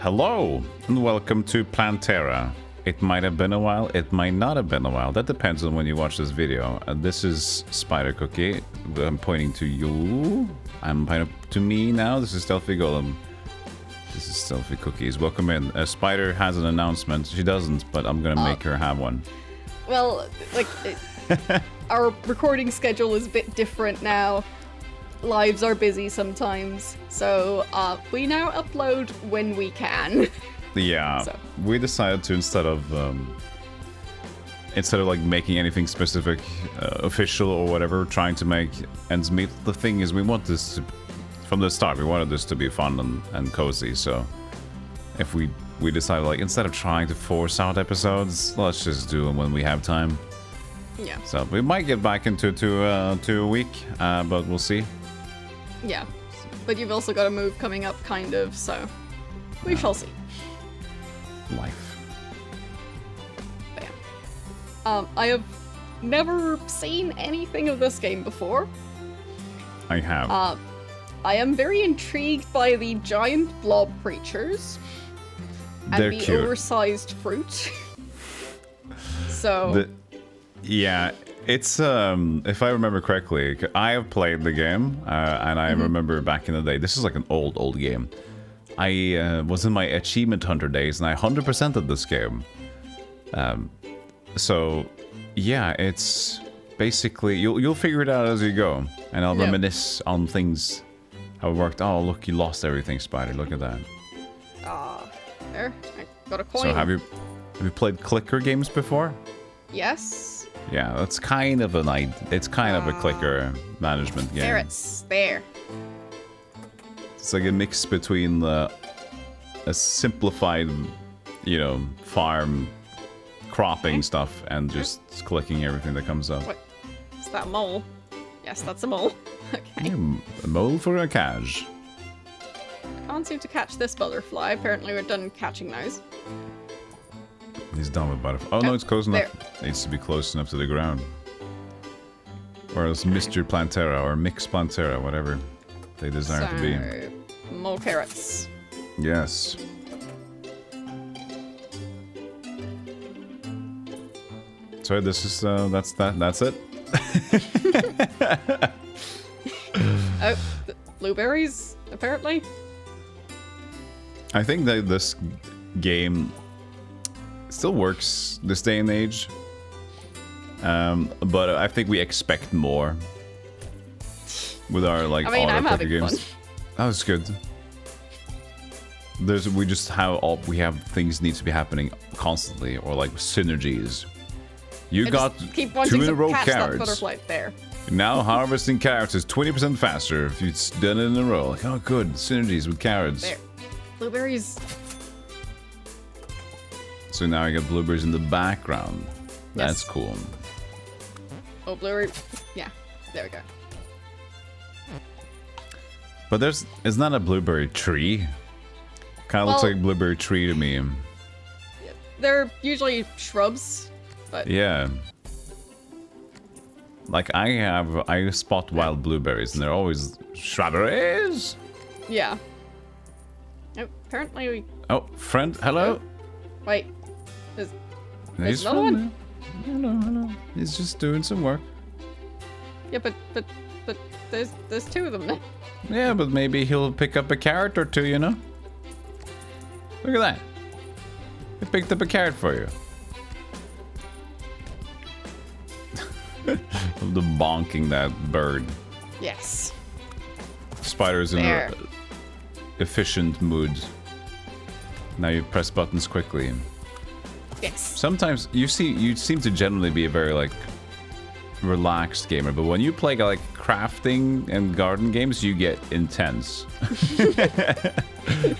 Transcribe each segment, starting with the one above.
Hello and welcome to Plantera. It might have been a while, it might not have been a while. That depends on when you watch this video. This is SpiderCookie. I'm pointing to you. I'm pointing to me now. This is StealthyGolem. This is StealthyCookies. Welcome in. Spider has an announcement. She doesn't, but I'm gonna make her have one. Well, like, our recording schedule is a bit different now. Lives are busy sometimes, so we now upload when we can. Yeah, so we decided to instead of like making anything specific, official or whatever, trying to make ends meet. The thing is, we want this to, from the start. We wanted this to be fun and cozy. So if we decided, like, instead of trying to force out episodes, let's just do them when we have time. Yeah. So we might get back into a week, but we'll see. Yeah, but you've also got a move coming up, kind of, so we shall see. Life. But yeah. I have never seen anything of this game before. I have. I am very intrigued by the giant blob creatures. They're and the cute. Oversized fruit. So... Yeah, it's, if I remember correctly, I have played the game, and I remember back in the day, this is like an old game. I was in my achievement hunter days, and I 100%ed this game. So, yeah, it's basically, you'll figure it out as you go, and I'll reminisce on things, how it worked. Oh, look, you lost everything, Spider, look at that. There, I got a coin. So have you played clicker games before? Yes. Yeah, that's kind of it's kind of a clicker management game. There, it's there. It's like a mix between a simplified, farm cropping stuff and just clicking everything that comes up. What? Is that a mole? Yes, that's a mole. Okay. Yeah, a mole for a cage. Can't seem to catch this butterfly. Apparently we're done catching those. He's done with butterfly. Oh no, it's close enough. It needs to be close enough to the ground. Or else Mr. Plantera or Mix Plantera, whatever they desire to be. More carrots. Yes. So this is that's it. Oh, blueberries apparently. I think that this game still works this day and age, but I think we expect more with our I'm having games. fun. That was good. We have things need to be happening constantly, or like synergies. You got keep 2 in a row catch carrots. That butterfly there. Now harvesting carrots is 20% faster if you've done it in a row. Like, oh, good synergies with carrots. There, blueberries. So now I got blueberries in the background. That's cool. Oh, blueberry. Yeah, there we go. But it's not a blueberry tree. Kind of looks like a blueberry tree to me. They're usually shrubs, but... Yeah. Like I spot wild blueberries and they're always strawberries. Yeah. Oh, apparently we... Oh, friend, hello? Wait. There's another one? Hello. He's just doing some work. Yeah, but there's 2 of them now. Yeah, but maybe he'll pick up a carrot or 2, Look at that. He picked up a carrot for you. The bonking that bird. Yes. Spider's in an efficient mood. Now you press buttons quickly. Yes. Sometimes you seem to generally be a very relaxed gamer, but when you play crafting and garden games, you get intense.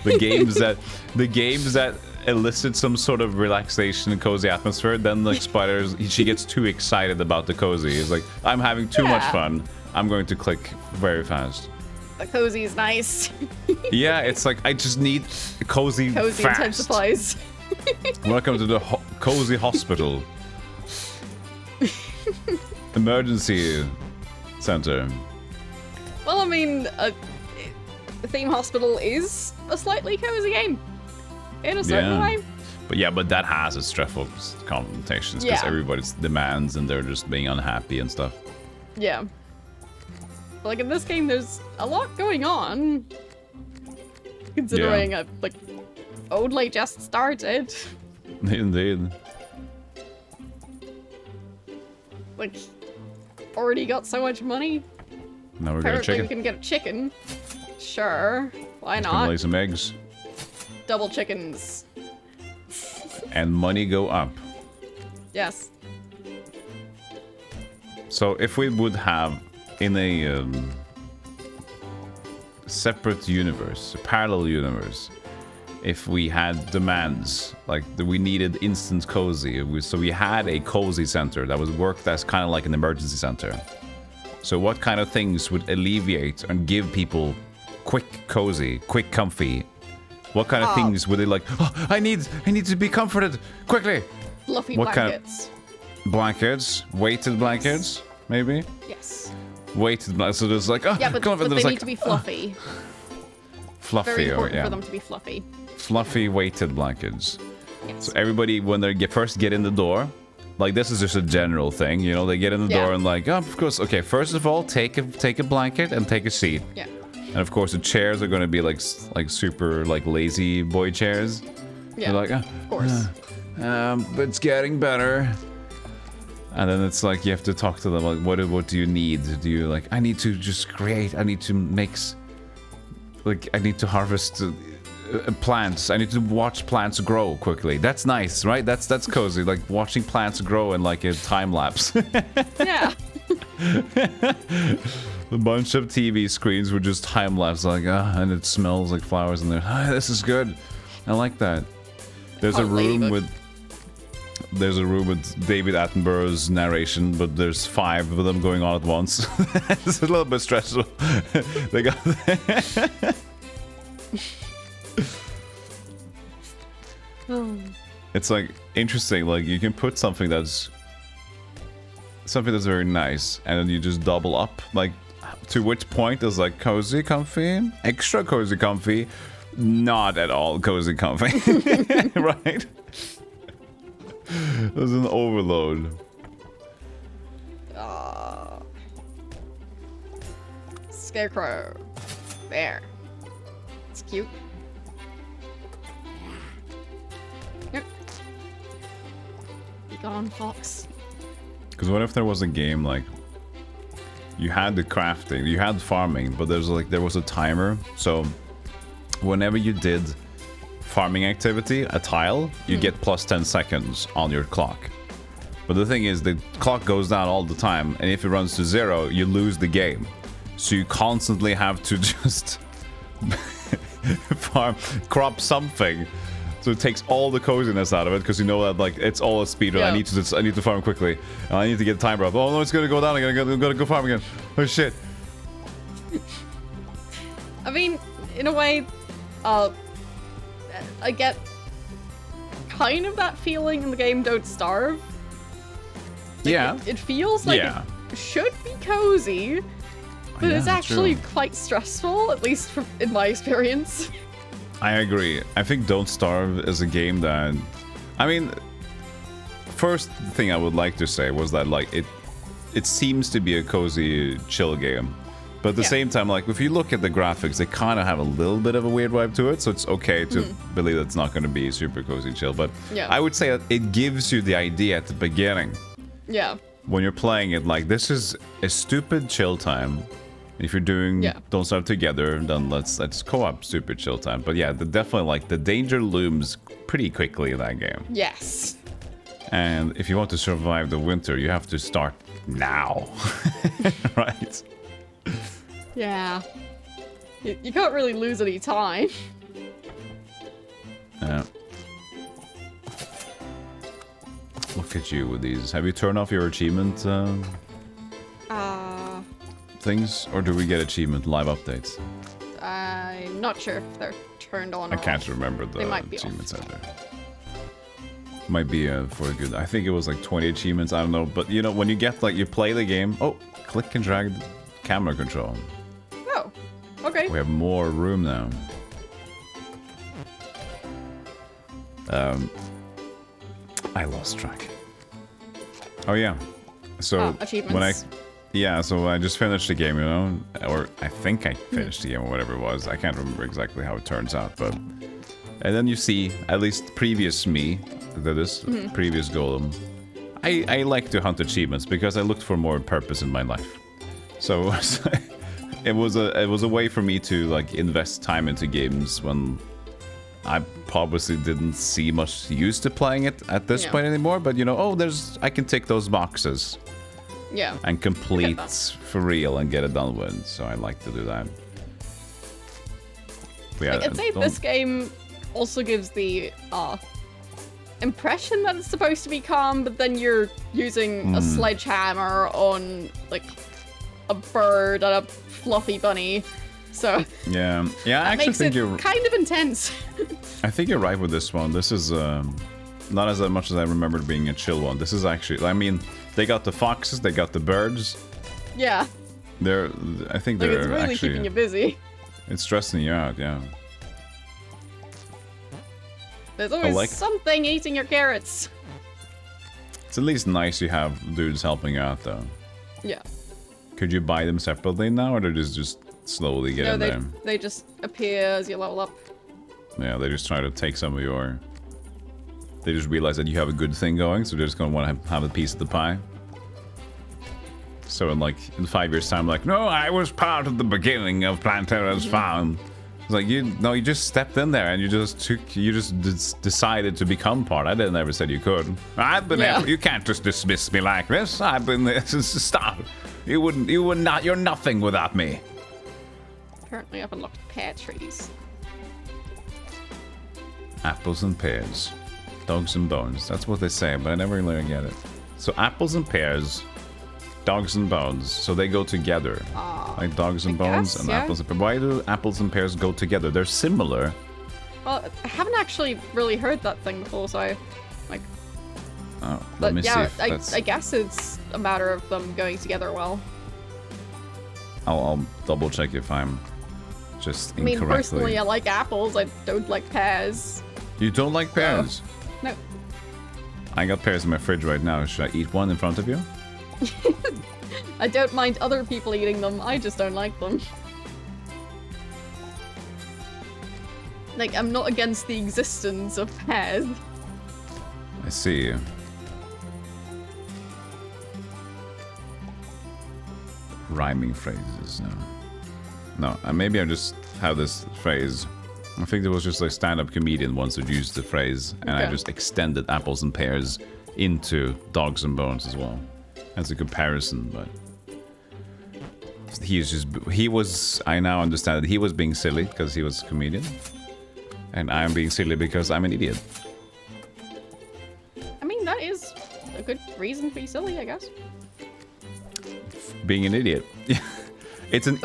the games that elicit some sort of relaxation and cozy atmosphere, then she gets too excited about the cozy. It's like, I'm having too much fun. I'm going to click very fast. The cozy is nice. Yeah, it's like I just need cozy fast. Intensifies. Welcome to the cozy hospital. Emergency center. Well, I mean, the Theme Hospital is a slightly cozy game. in a certain way. But that has its stressful connotations because everybody's demands and they're just being unhappy and stuff. Yeah. Like in this game, there's a lot going on. Considering I've like only just started. Indeed. Like, already got so much money. Now we're gonna chicken. We can get a chicken. Sure, why not? Gonna lay some eggs. Double chickens. And money go up. Yes. So if we would have in a separate universe, a parallel universe, if we had demands, like we needed instant cozy, so we had a cozy center that was worked as kind of like an emergency center. So what kind of things would alleviate and give people quick cozy, quick comfy? What kind of things would they like, oh, I need to be comforted, quickly. Fluffy what blankets. Kind of blankets? Weighted blankets, maybe? Yes. Weighted blankets, so there's like, oh, yeah, but they need like, to be fluffy. Fluffy, very important for them to be fluffy. Fluffy weighted blankets. Yes. So everybody, when they first get in the door, like this is just a general thing, you know, they get in the door and like, oh, of course, okay, first of all, take a blanket and take a seat. Yeah. And of course, the chairs are going to be like super like lazy boy chairs. Yeah. They're like, of course. It's getting better. And then it's like you have to talk to them like, what do you need? Do you like? I need to just create. I need to mix. Like I need to harvest plants. I need to watch plants grow quickly. That's nice, right? That's cozy. Like watching plants grow in like a time lapse. Yeah. A bunch of TV screens were just time lapse, like and it smells like flowers in there. This is good. I like that. There's a room with David Attenborough's narration, but there's 5 of them going on at once. It's a little bit stressful. They got. It's like interesting. Like you can put something that's very nice, and then you just double up. Like to which point is like cozy, comfy, extra cozy, comfy, not at all cozy, comfy, right? There's an overload. Scarecrow. There. It's cute. Yep. Be gone, fox. Because what if there was a game like you had the crafting, you had farming, but there was a timer. So whenever you did farming activity, a tile, you get plus 10 seconds on your clock. But the thing is, the clock goes down all the time, and if it runs to 0, you lose the game. So you constantly have to just crop something. So it takes all the coziness out of it, because you know that like it's all a speedrun. Yeah. I need to farm quickly, and I need to get the timer up. Oh no, it's gonna go down again. I'm gonna go farm again. Oh shit. I mean, in a way, I get kind of that feeling in the game Don't Starve. Like, Yeah. It feels like it should be cozy, but it's actually quite stressful, at least in my experience. I agree. I think Don't Starve is a game that... I mean, first thing I would like to say was that like it seems to be a cozy, chill game. But at the same time, like, if you look at the graphics, they kind of have a little bit of a weird vibe to it, so it's okay to believe it's not going to be super cozy chill. But I would say that it gives you the idea at the beginning. Yeah. When you're playing it, like, this is a stupid chill time. If you're doing Don't Starve together, then let's co-op stupid chill time. But yeah, definitely, like, the danger looms pretty quickly in that game. Yes. And if you want to survive the winter, you have to start now. Right? Yeah. You can't really lose any time. Yeah. Look at you with these. Have you turned off your achievement things? Or do we get achievement live updates? I'm not sure if they're turned on or I can't off. remember the might be achievements out there. Might be for a good... I think it was like 20 achievements, I don't know. But you know, when you get like, you play the game... Oh, click and drag camera control. Oh, okay. We have more room now. I lost track. Oh yeah. So achievements. So I just finished the game, you know, or I think I finished the game or whatever it was. I can't remember exactly how it turns out, but and then you see at least previous me, that is previous golem. I like to hunt achievements because I looked for more purpose in my life. So it was a way for me to like invest time into games when I obviously didn't see much use to playing it at this point anymore. But you know, I can tick those boxes. Yeah. And complete for real and get it done with. So I like to do that. I'd say this game also gives the impression that it's supposed to be calm, but then you're using a sledgehammer on like a bird and a fluffy bunny. So yeah, I actually think you're kind of intense. I think you're right with this one. This is not as much as I remembered being a chill one. This is actually, I mean, they got the foxes, they got the birds. Yeah. I think they're it's really actually keeping you busy. It's stressing you out, yeah. There's always something eating your carrots. It's at least nice you have dudes helping you out, though. Yeah. Could you buy them separately now, or does just slowly get in there? They just appear as you level up. Yeah, they just try to take some of your... They just realize that you have a good thing going, so they're just gonna want to have a piece of the pie. So in 5 years' time, like, no, I was part of the beginning of Plantera's farm. It's like, you just stepped in there and you just decided to become part. I didn't ever said you could. I've been there. You can't just dismiss me like this. I've been there since the start. You're nothing without me. Apparently I've unlocked pear trees. Apples and pears. Dogs and bones. That's what they say, but I never really get it. So apples and pears, dogs and bones. So they go together. Like dogs and bones and apples and pears. Why do apples and pears go together? They're similar. Well, I haven't actually really heard that thing before, so like. Oh, let me see if that's... I guess it's a matter of them going together well. I'll double check if I'm just incorrectly. I mean, personally, I like apples. I don't like pears. You don't like pears? No. I got pears in my fridge right now. Should I eat one in front of you? I don't mind other people eating them. I just don't like them. Like, I'm not against the existence of pears. I see. Rhyming phrases. No, maybe I just have this phrase. I think there was just a stand-up comedian once who used the phrase, and I just extended apples and pears into dogs and bones as well. As a comparison, but I now understand that he was being silly because he was a comedian, and I'm being silly because I'm an idiot. I mean, that is a good reason to be silly, I guess. Being an idiot. It's an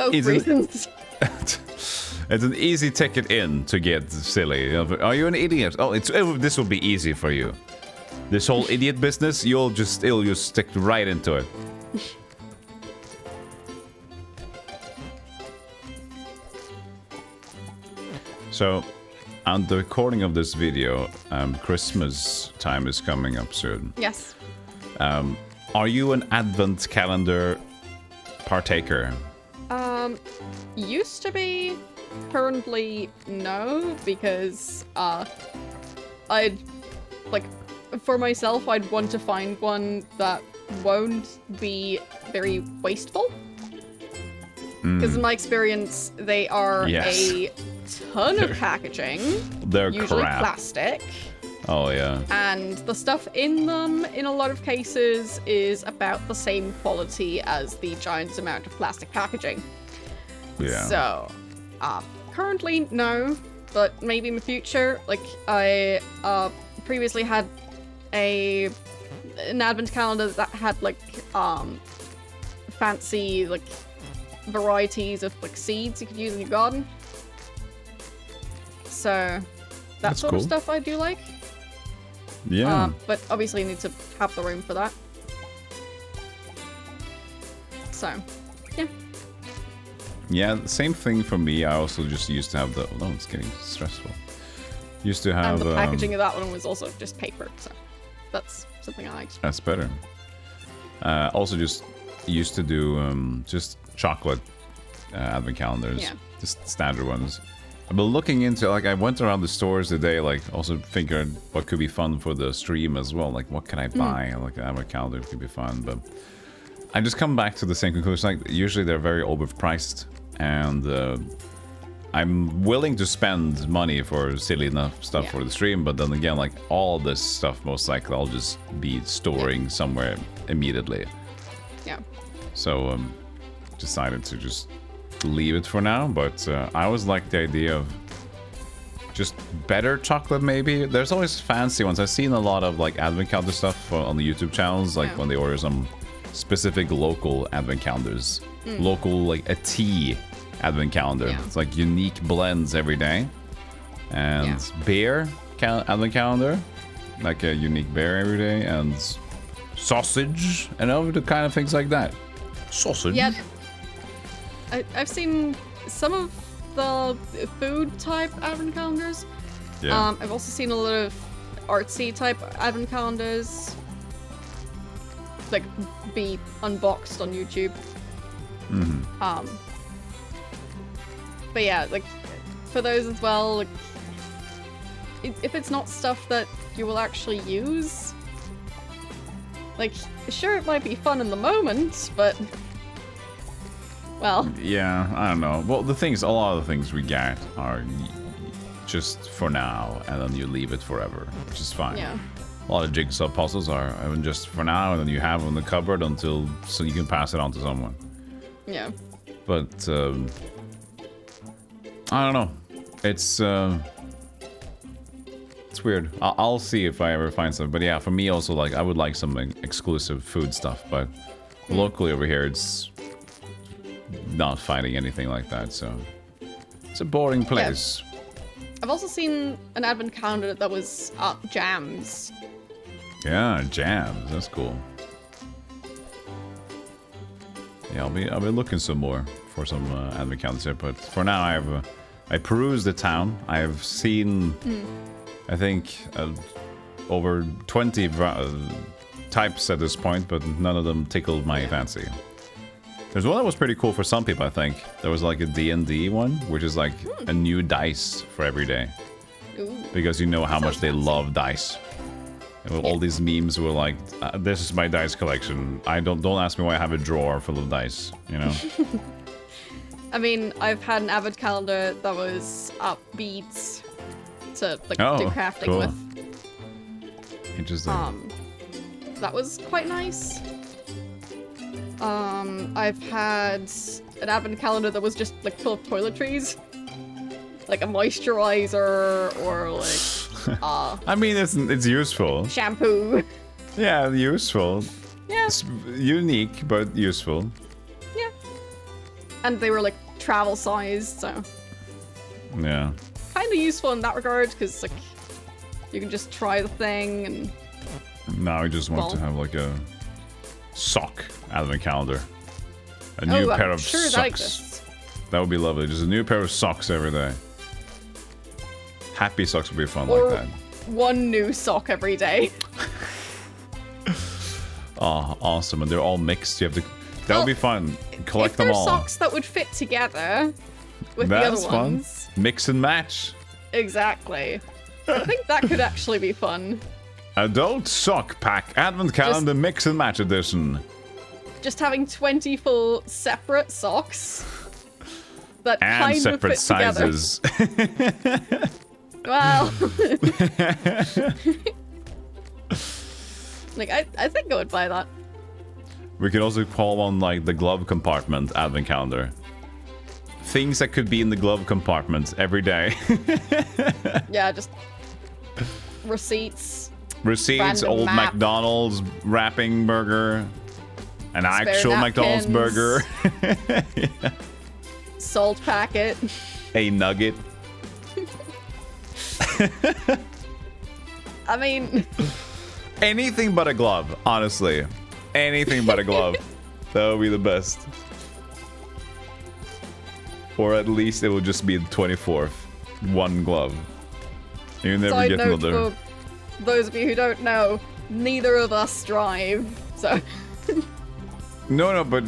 it's an easy ticket in to get silly. Are you an idiot? Oh, this will be easy for you. This whole idiot business, you'll just stick right into it. So, on the recording of this video, Christmas time is coming up soon. Yes. Are you an advent calendar partaker? Used to be. Currently, no, because I'd like. For myself, I'd want to find one that won't be very wasteful. Because in my experience, they are a ton of packaging. They're usually crap. Plastic. Oh, yeah. And the stuff in them, in a lot of cases, is about the same quality as the giant amount of plastic packaging. Yeah. So, currently, no. But maybe in the future, like, I previously had an advent calendar that had like fancy like varieties of like seeds you could use in your garden. So that's sort cool. of stuff I do like. Yeah. But obviously you need to have the room for that. So, yeah. Yeah, same thing for me. I also just used to have the... Oh, it's getting stressful. Used to have... And the packaging of that one was also just paper, so that's something I liked. That's better. Also just used to do just chocolate advent calendars. Yeah. Just standard ones. I've been looking into, like, I went around the stores today, like, also figuring what could be fun for the stream as well. Like, what can I buy? Like, an advent calendar could be fun, but I just come back to the same conclusion. Like, usually they're very overpriced, and I'm willing to spend money for silly enough stuff for the stream, but then again, like, all this stuff, most likely I'll just be storing somewhere immediately. Yeah. So, decided to just leave it for now, but I always like the idea of just better chocolate, maybe. There's always fancy ones. I've seen a lot of, like, advent calendar stuff on the YouTube channels, like when they order some specific local advent calendars. Local, like, a tea advent calendar. It's like unique blends every day. And beer advent calendar, like a unique bear every day, and sausage, and all the kind of things like that. Sausage. Yeah. I've seen some of the food type advent calendars. Yeah. I've also seen a lot of artsy type advent calendars, like, be unboxed on YouTube. But yeah, like, for those as well, like, if it's not stuff that you will actually use, like, sure, it might be fun in the moment, but, well. Yeah, I don't know. Well, the things, a lot of the things we get are just for now, and then you leave it forever, which is fine. Yeah. A lot of jigsaw puzzles are just for now, and then you have them in the cupboard until so you can pass it on to someone. Yeah. But I don't know. It's weird. I'll see if I ever find something. But yeah, for me also, like, I would like some exclusive food stuff. But locally over here, it's not finding anything like that. So it's a boring place. Yeah. I've also seen an advent calendar that was jams. Yeah, jams. That's cool. Yeah, I'll be looking some more for some advent calendars here. But for now, I perused the town. I've seen, I think, over 20 types at this point, but none of them tickled my fancy. There's one that was pretty cool for some people, I think. There was like a D&D one, which is like a new dice for every day. Ooh. Because you know how much they love dice. And all these memes were like, this is my dice collection. Don't ask me why I have a drawer full of dice, you know? I mean, I've had an advent calendar that was beads to, like, do crafting with. Interesting. That was quite nice. I've had an advent calendar that was just, like, full of toiletries. Like a moisturizer or, like, I mean, it's useful. Shampoo. Yeah, useful. Yeah. It's unique, but useful. Yeah. And they were, like, travel sized, so. Yeah. Kind of useful in that regard, because, like, you can just try the thing and... Now I just want to have, like, a sock advent calendar. A new pair of sure socks. That exists. That would be lovely. Just a new pair of socks every day. Happy socks would be fun Or like that. one new sock every day. Oh, awesome. And they're all mixed. You have to... That would be fun. Collect them all. If there's socks that would fit together with the other ones. Fun. Mix and match. Exactly. I think that could actually be fun. Adult sock pack advent calendar mix and match edition. Just having 20 full separate socks that and kind separate of fit sizes. Together. Well, like I think I would buy that. We could also call one like the glove compartment advent calendar. Things that could be in the glove compartment every day. Yeah, just receipts. Receipts, old map. McDonald's wrapping burger, an spare actual napkins. McDonald's burger, yeah. Salt packet, a nugget. I mean, anything but a glove, honestly. Anything but a glove. That would be the best. Or at least it will just be the 24th. One glove. You never Side get note another. for those of you who don't know, neither of us drive, so... No, but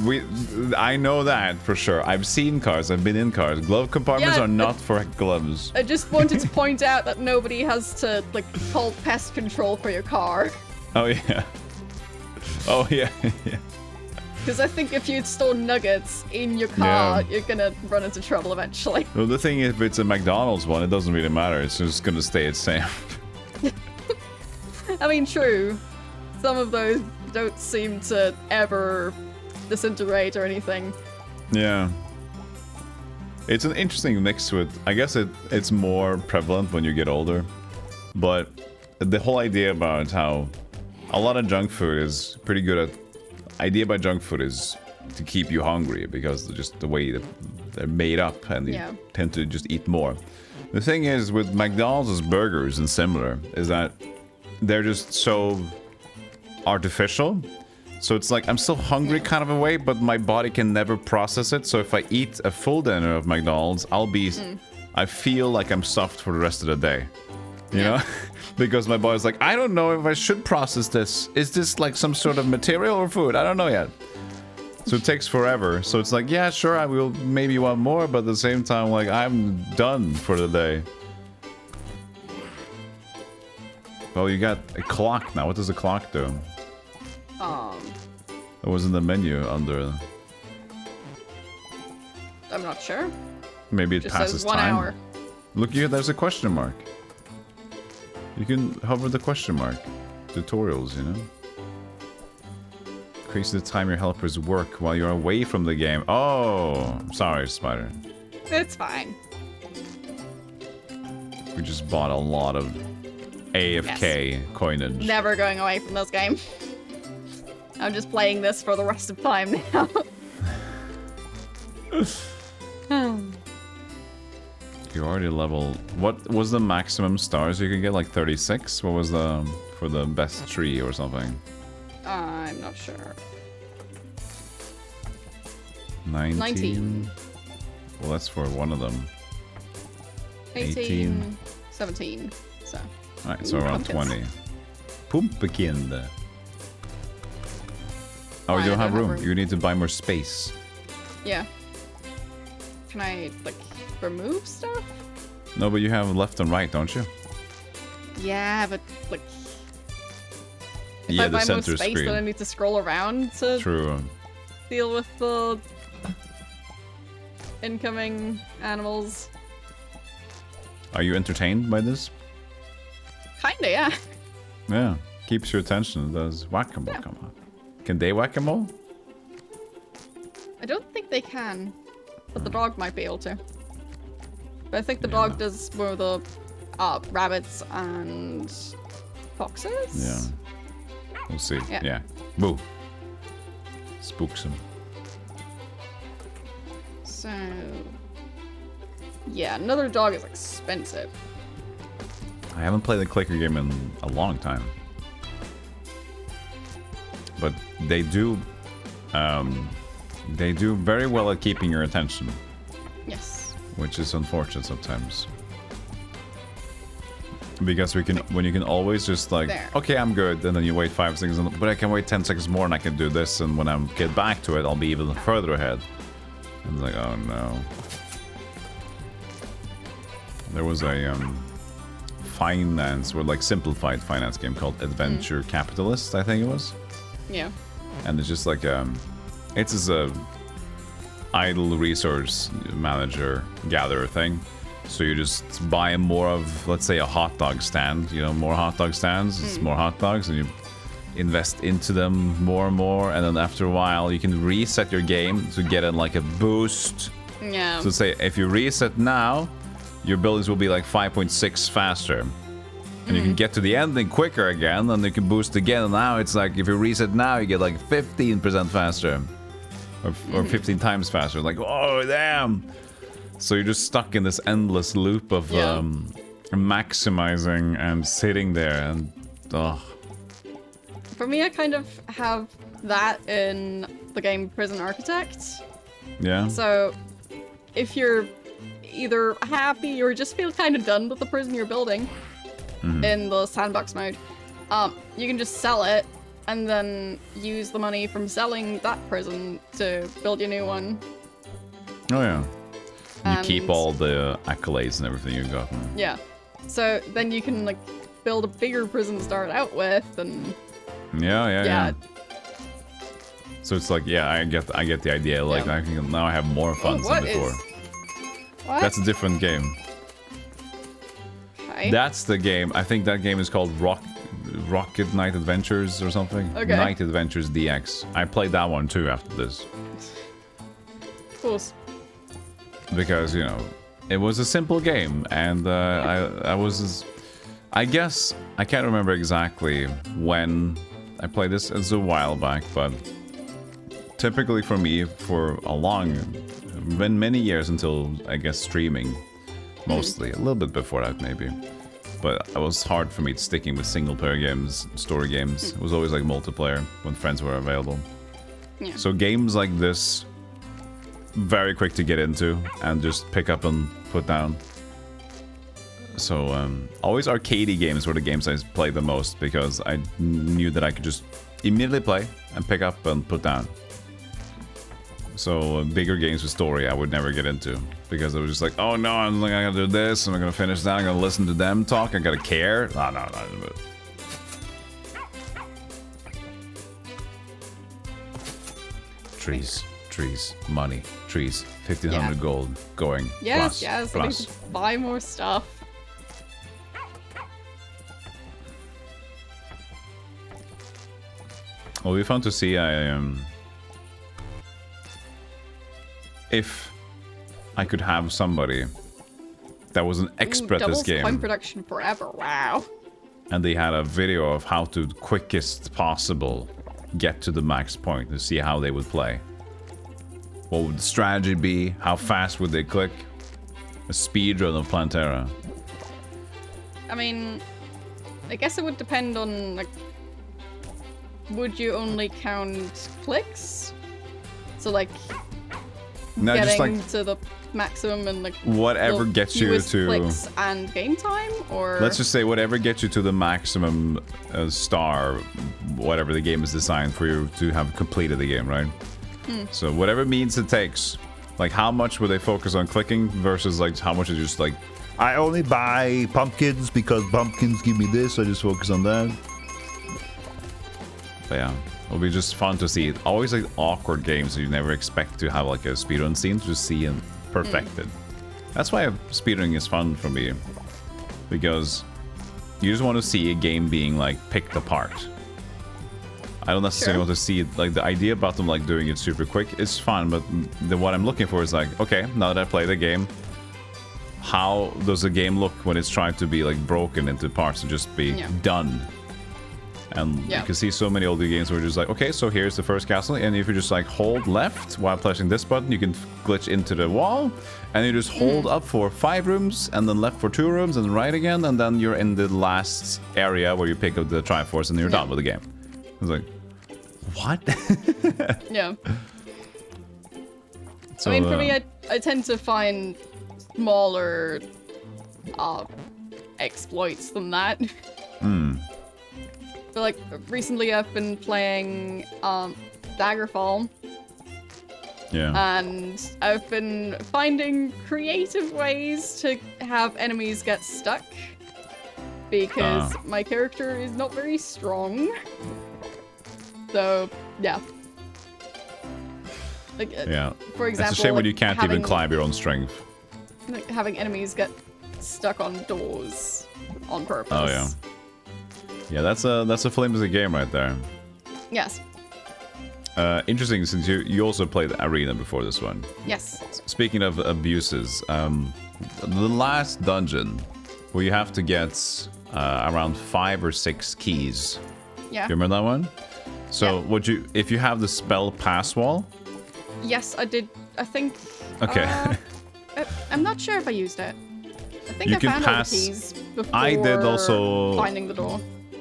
I know that for sure. I've seen cars. I've been in cars. Glove compartments Yeah, are not for gloves. I just wanted to point out that nobody has to, like, call pest control for your car. Oh, yeah. Oh, yeah. Yeah. Because I think if you store nuggets in your car, Yeah. you're gonna run into trouble eventually. Well, the thing is, if it's a McDonald's one, it doesn't really matter. It's just gonna stay the same. I mean, true. Some of those don't seem to ever disintegrate or anything. Yeah. It's an interesting mix with... I guess it's more prevalent when you get older. But the whole idea about how a lot of junk food is pretty good at... Idea by junk food is to keep you hungry because just the way that they're made up and you tend to just eat more. The thing is with McDonald's burgers and similar is that they're just so artificial. So it's like I'm still hungry kind of a way, but my body can never process it. So if I eat a full dinner of McDonald's, I'll be... I feel like I'm stuffed for the rest of the day. You know? Because my body's like, I don't know if I should process this. Is this like some sort of material or food? I don't know yet. So it takes forever. So it's like, yeah, sure, I will maybe want more, but at the same time, like, I'm done for the day. Well, you got a clock now. What does the clock do? It was in the menu under... I'm not sure. Maybe it Just passes says 1 time. hour. Look here, there's a question mark. You can hover the question mark. Tutorials, you know? Increase the time your helpers work while you're away from the game. Oh, sorry, Spider. It's fine. We just bought a lot of AFK coinage. Never going away from this game. I'm just playing this for the rest of time now. You already level. What was the maximum stars you could get? Like 36? What was the for the best tree or something? I'm not sure. 19. Well, that's for one of them. 18. 17. So. Alright, so around 20. Pumpkin. Oh, you don't have room. You need to buy more space. Yeah. Can I, like, remove stuff? No, but you have left and right, don't you? Yeah, but, like... If Yeah, I the buy more center space, screen. then I need to scroll around to True. deal with the incoming animals. Are you entertained by this? Kinda, yeah. Yeah. Keeps your attention. It does. Whack-a-mole, come on. Can they whack-a-mole? I don't think they can, but the dog might be able to. But I think the dog does more of the rabbits and foxes? Yeah. We'll see. Yeah. Yeah. Boo. Spooks them. So... Yeah, another dog is expensive. I haven't played the clicker game in a long time. But they do very well at keeping your attention. Yes. Which is unfortunate sometimes. Because when you can always just like, There. okay, I'm good, and then you wait 5 seconds, but I can wait 10 seconds more and I can do this, and when I get back to it, I'll be even further ahead. And it's like, oh no. There was a finance, or like simplified finance game called Adventure Capitalist, I think it was. Yeah. And it's just like it's just a idle resource manager gatherer thing. So you just buy more of, let's say, a hot dog stand. You know, more hot dog stands, it's more hot dogs, and you invest into them more and more. And then after a while, you can reset your game to get in like a boost. Yeah. So say if you reset now, your buildings will be like 5.6 faster. And you can get to the ending quicker again, and you can boost again. And now it's like, if you reset now, you get like 15% faster. Or 15 times faster. Like, oh, damn. So you're just stuck in this endless loop of maximizing and sitting there. And, For me, I kind of have that in the game Prison Architect. Yeah. So, if you're either happy or just feel kind of done with the prison you're building, in the sandbox mode, you can just sell it and then use the money from selling that prison to build your new one. Oh yeah. You keep all the accolades and everything you got. Yeah. So then you can like build a bigger prison to start out with, and yeah. So it's like, yeah, I get the idea. Like now I have more funds than before. What? That's a different game. Okay. That's the game. I think that game is called Rocket Knight Adventures or something. Okay. Knight Adventures DX. I played that one too after this. Of course. Because, you know, it was a simple game, and I guess I can't remember exactly when I played this. It's a while back, but typically for me, for many years until, I guess, streaming, mostly. A little bit before that, maybe. But it was hard for me sticking with single-player games, story games. It was always like multiplayer when friends were available. Yeah. So games like this, very quick to get into and just pick up and put down. So always arcadey games were the games I played the most, because I knew that I could just immediately play and pick up and put down. So bigger games with story I would never get into, because I was just like, oh no, I gotta do this, and I'm gonna finish that, I'm gonna listen to them talk, I gotta care. No. Trees, money, trees, 1500 gold, going. Yes, plus. I need to buy more stuff. Well, it'll be fun to see if I could have somebody that was an expert at this game. Point production forever, wow. And they had a video of how to quickest possible get to the max point to see how they would play. What would the strategy be? How fast would they click? A speedrun of Plantera. I mean, I guess it would depend on, like, would you only count clicks? So, like, no, getting just like to the maximum and, like, whatever gets you to clicks and game time, or let's just say whatever gets you to the maximum star, whatever the game is designed for you to have completed the game, right? So whatever means it takes. Like, how much would they focus on clicking versus like how much is just like, I only buy pumpkins because pumpkins give me this, so I just focus on that. But yeah, it'll be just fun to see. Always like awkward games that you never expect to have like a speedrun scene to just see and perfect it. That's why speedrunning is fun for me, because you just want to see a game being like picked apart. I don't necessarily want to see it, like the idea about them like doing it super quick is fun, but what I'm looking for is like, okay, now that I play the game, how does the game look when it's trying to be like broken into parts and just be done? And you can see so many older games where it's just like, okay, so here's the first castle, and if you just like hold left while pressing this button, you can glitch into the wall, and you just hold up for 5 rooms, and then left for 2 rooms, and right again, and then you're in the last area where you pick up the Triforce, and you're done with the game. It's like, what? Yeah. So, I mean, for me, I tend to find smaller exploits than that. But like recently, I've been playing Daggerfall. Yeah. And I've been finding creative ways to have enemies get stuck, because my character is not very strong. So, yeah. Like, for example, it's a shame when like you can't even climb your own strength. Like having enemies get stuck on doors on purpose. Oh yeah. Yeah, that's a flimsy game right there. Yes. Interesting, since you also played Arena before this one. Yes. Speaking of abuses, the last dungeon where you have to get around 5 or 6 keys. Yeah. Do you remember that one? So if you have the spell pass wall? Yes, I did. I think. Okay. I'm not sure if I used it. I think You I can found all the pass- keys before I did also- finding the door.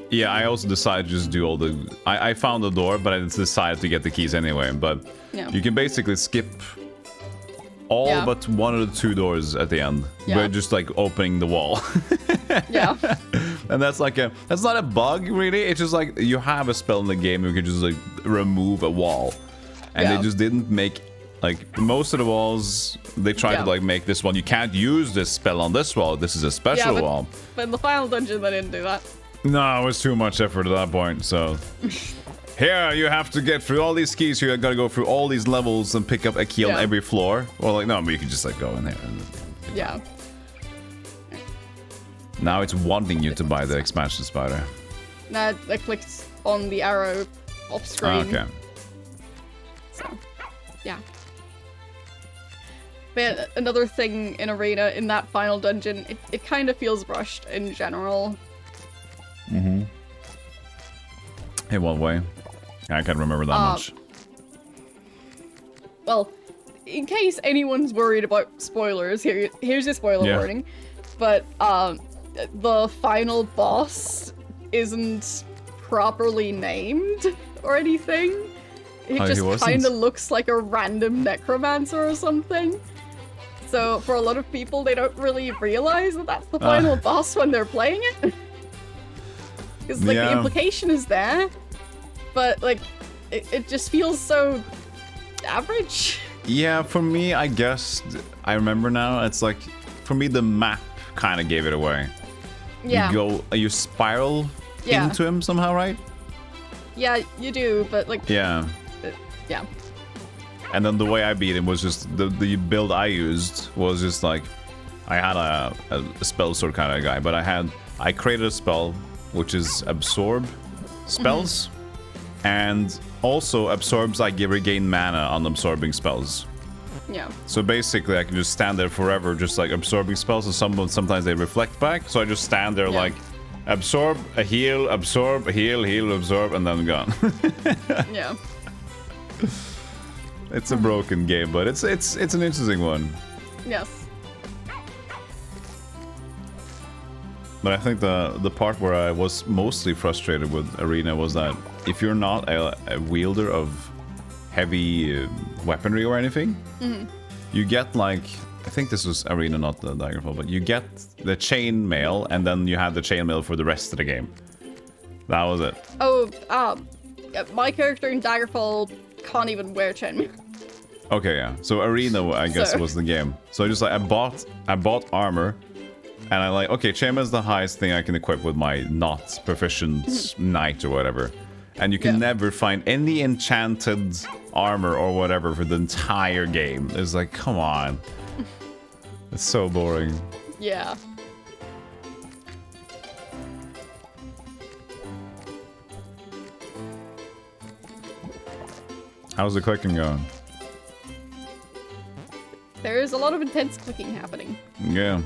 Yeah, I also decided to just do all the... I found the door, but I decided to get the keys anyway. But Yeah. you can basically skip All Yeah. but one of the 2 doors at the end. Yeah. We're just like opening the wall. Yeah. And that's like that's not a bug really. It's just like you have a spell in the game you can just like remove a wall. And Yeah. they just didn't make like most of the walls they tried to like make this one. You can't use this spell on this wall. This is a special Yeah, wall. but in the final dungeon, they didn't do that. No, it was too much effort at that point, so here you have to get through all these keys. You gotta go through all these levels and pick up a key on Yeah. every floor. Well, like no, but you can just like go in there. And Yeah. now it's wanting you to buy the expansion spider. Now I clicked on the arrow off screen. Okay. So, yeah. But another thing in Arena, in that final dungeon, it kind of feels rushed in general. Mm-hmm. In what way? I can't remember that much. Well, in case anyone's worried about spoilers, here's a spoiler Yeah. warning. But the final boss isn't properly named or anything. It Oh, he just wasn't? kind of looks like a random necromancer or something. So for a lot of people, they don't really realize that that's the final boss when they're playing it. Because like the Yeah. implication is there, but like it just feels so average. Yeah, for me, I guess I remember now. It's like for me, the map kind of gave it away. Yeah. You spiral Yeah. into him somehow, right? Yeah, you do, but like Yeah. yeah. And then the way I beat him was just the build I used was just like I had a spell sword kind of guy, but I created a spell which is absorb spells and also absorbs like you regain mana on absorbing spells. Yeah. So basically I can just stand there forever just like absorbing spells and sometimes they reflect back. So I just stand there like absorb, a heal, absorb, a heal, absorb, and then gone. Yeah. It's a broken game, but it's an interesting one. Yes. But I think the part where I was mostly frustrated with Arena was that if you're not a wielder of heavy weaponry or anything, you get like, I think this was Arena, not the Daggerfall, but you get the chain mail and then you have the chain mail for the rest of the game. That was it. Oh, my character in Daggerfall can't even wear chainmail. Okay, yeah. So Arena, I guess, So- was the game. So I just like I bought armor, and I like, okay, chainmail is the highest thing I can equip with my not proficient knight or whatever. And you can Yeah. never find any enchanted armor or whatever for the entire game. It's like, come on. It's so boring. Yeah. How's the clicking going? There's a lot of intense clicking happening. Yeah.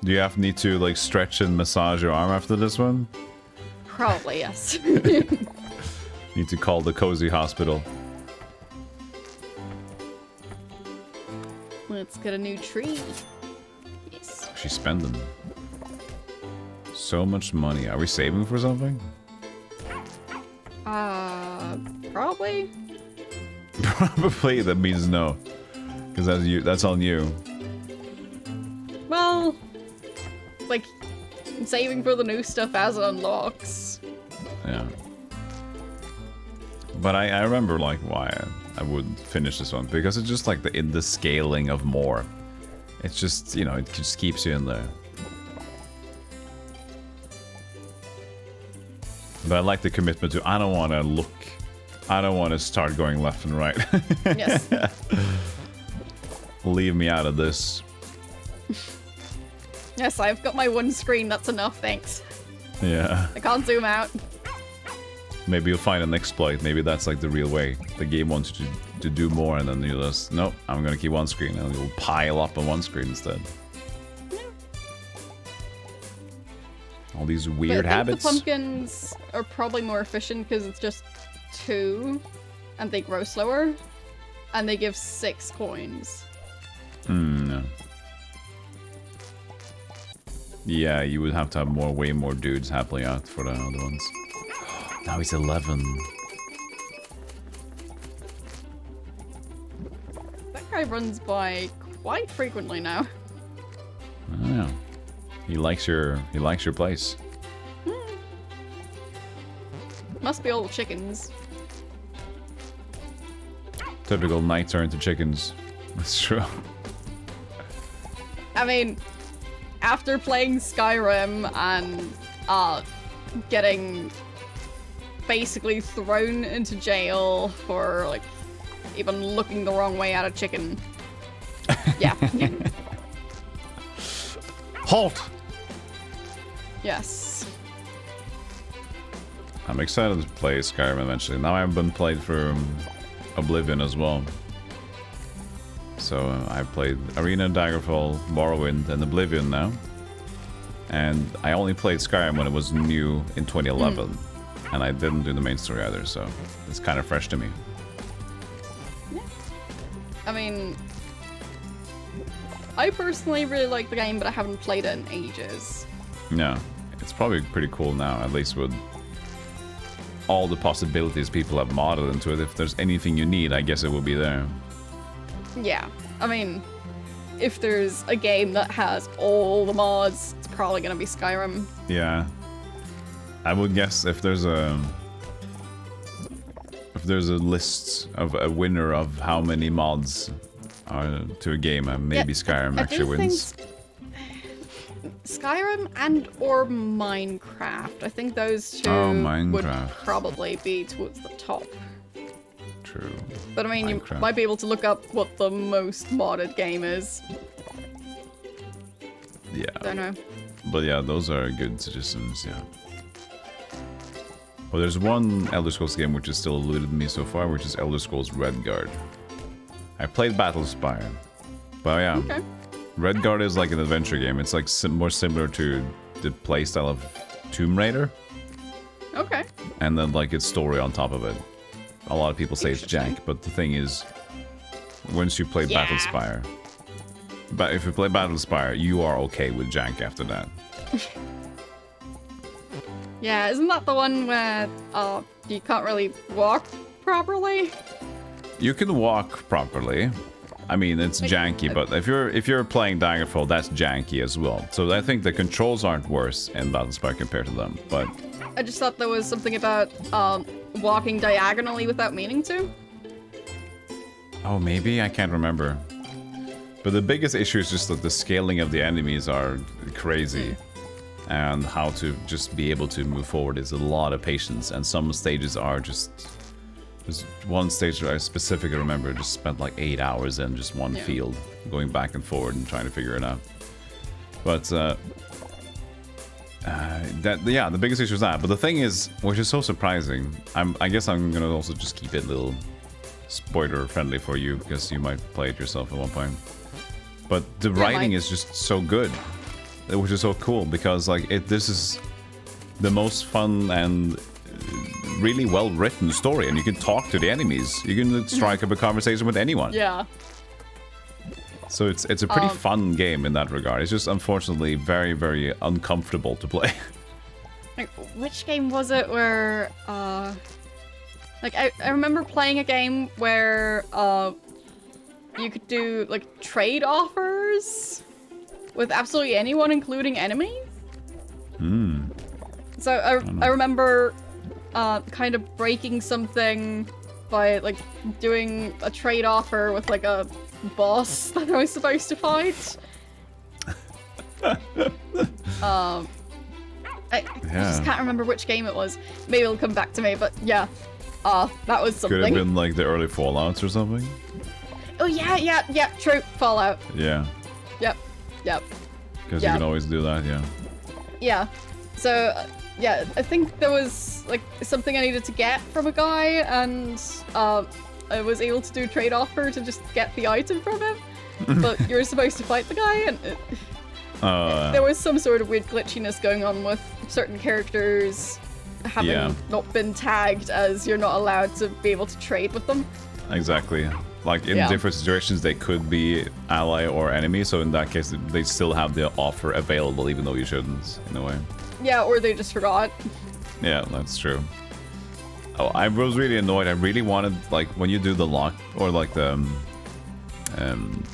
Do you need to like stretch and massage your arm after this one? Probably, yes. Need to call the cozy hospital. Let's get a new tree. Yes. She's spending so much money. Are we saving for something? Probably. Probably. That means no, because that's you. That's on you. Well, like, I'm saving for the new stuff as it unlocks. Yeah. But I remember like why I would finish this one, because it's just like the scaling of more. It's just, you know, it just keeps you in there. But I like the commitment to, I don't want to start going left and right. Yes. Leave me out of this. Yes, I've got my one screen. That's enough, thanks. Yeah. I can't zoom out. Maybe you'll find an exploit. Maybe that's like the real way. The game wants you to do more, and then you just, nope, I'm gonna keep one screen, and you'll pile up on one screen instead. All these weird But I think habits. the pumpkins are probably more efficient because it's just 2, and they grow slower, and they give 6 coins. No. Yeah, you would have to have way more dudes happily out for the other ones. Now he's 11. That guy runs by quite frequently now. Oh, he likes your place. Must be all the chickens. Typical knights are into chickens. That's true. I mean, after playing Skyrim and getting basically thrown into jail for like even looking the wrong way at a chicken. Yeah. Halt! Yes. I'm excited to play Skyrim eventually. Now I've been played for Oblivion as well. So I've played Arena, Daggerfall, Morrowind, and Oblivion now. And I only played Skyrim when it was new in 2011. And I didn't do the main story either, so it's kind of fresh to me. Yeah. I mean, I personally really like the game, but I haven't played it in ages. Yeah, it's probably pretty cool now, at least with all the possibilities people have modded into it. If there's anything you need, I guess it will be there. Yeah, I mean, if there's a game that has all the mods, it's probably gonna be Skyrim. Yeah, I would guess if there's a list of a winner of how many mods are to a game, maybe Skyrim actually wins. Skyrim and or Minecraft. I think those two would probably be towards the top. True. But I mean, you might be able to look up what the most modded game is. Yeah. Don't know. But yeah, those are good suggestions, yeah. Well, there's one Elder Scrolls game which has still eluded me so far, which is Elder Scrolls Redguard. I played Battlespire. But yeah. Okay. Redguard is like an adventure game. It's like more similar to the playstyle of Tomb Raider. Okay. And then like its story on top of it. A lot of people say it's jank, but the thing is, once you play Battlespire, but if you play Battlespire, you are okay with jank after that. Yeah, isn't that the one where you can't really walk properly? You can walk properly. I mean, it's janky, but if you're playing Daggerfall, that's janky as well. So I think the controls aren't worse in Battlespire compared to them, but I just thought there was something about walking diagonally without meaning to. Oh, maybe? I can't remember. But the biggest issue is just that the scaling of the enemies are crazy. And how to just be able to move forward is a lot of patience. And some stages are just... There's one stage that I specifically remember just spent like 8 hours in just one field, going back and forward and trying to figure it out. But the biggest issue is that. But the thing is, which is so surprising, I guess I'm gonna also just keep it a little spoiler friendly for you because you might play it yourself at one point. But the writing is just so good, which is so cool because like this is the most fun and really well written story, and you can talk to the enemies. You can strike up a conversation with anyone. Yeah. So it's a pretty fun game in that regard. It's just unfortunately very, very uncomfortable to play. Like, which game was it where like I remember playing a game where you could do like trade offers with absolutely anyone, including enemies. So I remember kind of breaking something by like doing a trade offer with like a boss that I was supposed to fight. I just can't remember which game it was. Maybe it'll come back to me, but yeah. That was something. Could have been like the early Fallouts or something. Oh yeah, true. Fallout. Yeah. Yep. Because you can always do that, yeah. Yeah. So, yeah, I think there was like something I needed to get from a guy, and I was able to do a trade offer to just get the item from him. But you're supposed to fight the guy, and there was some sort of weird glitchiness going on with certain characters having not been tagged as you're not allowed to be able to trade with them. Exactly. Like in different situations, they could be ally or enemy. So in that case, they still have the offer available, even though you shouldn't, in a way. Yeah, or they just forgot. Yeah, that's true. Oh, I was really annoyed. I really wanted, like, when you do the lock or like the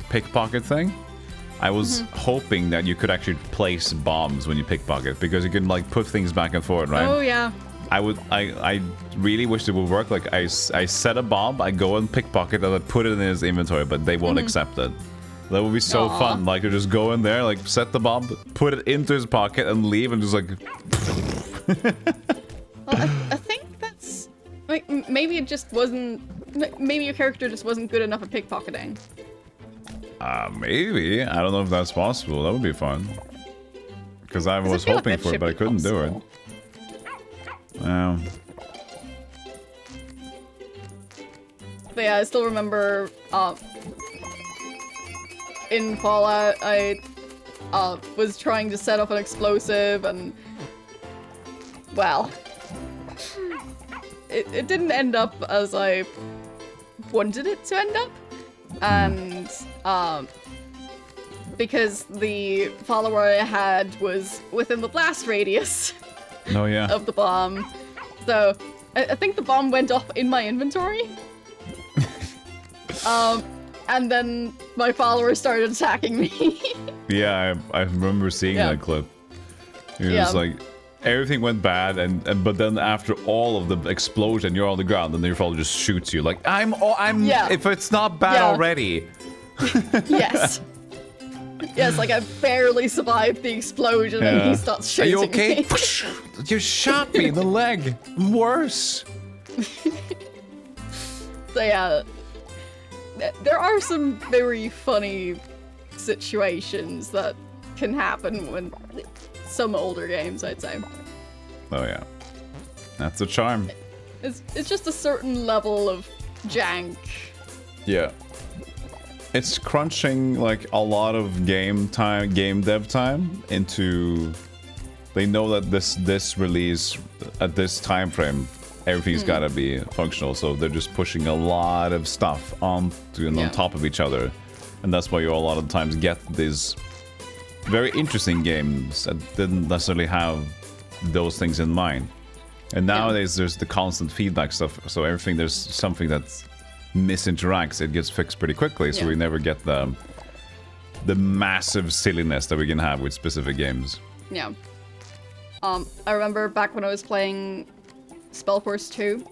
pickpocket thing, I was hoping that you could actually place bombs when you pickpocket, because you can like put things back and forth, right? Oh yeah. I really wish it would work. Like I set a bomb, I go and pickpocket, and I put it in his inventory, but they won't accept it. That would be so fun. Like to just go in there, like set the bomb, put it into his pocket, and leave, and just like. Well, I think that's like maybe it just wasn't. Maybe your character just wasn't good enough at pickpocketing. Maybe. I don't know if that's possible. That would be fun. Because I was hoping for it, but I couldn't do it. But yeah, I still remember in Fallout, I was trying to set up an explosive, and well, it didn't end up as I wanted it to end up, and because the follower I had was within the blast radius of the bomb, so I think the bomb went off in my inventory. And then my followers started attacking me. Yeah, I remember seeing that clip. It was like everything went bad, but then after all of the explosion, you're on the ground, and then your follower just shoots you. Like I'm. If it's not bad already. Yes. Yes, like I barely survived the explosion, and he starts shooting. Are you okay? Me. You shot me in the leg. Worse. So yeah. There are some very funny situations that can happen when some older games, I'd say. Oh yeah, that's the charm. It's just a certain level of jank. Yeah, it's crunching like a lot of game dev time into. They know that this release at this time frame, everything's gotta be functional, so they're just pushing a lot of stuff on top of each other, and that's why you a lot of times get these very interesting games that didn't necessarily have those things in mind. And nowadays there's the constant feedback stuff, so everything there's something that misinteracts, it gets fixed pretty quickly, so we never get the massive silliness that we can have with specific games. Yeah. I remember back when I was playing Spellforce 2,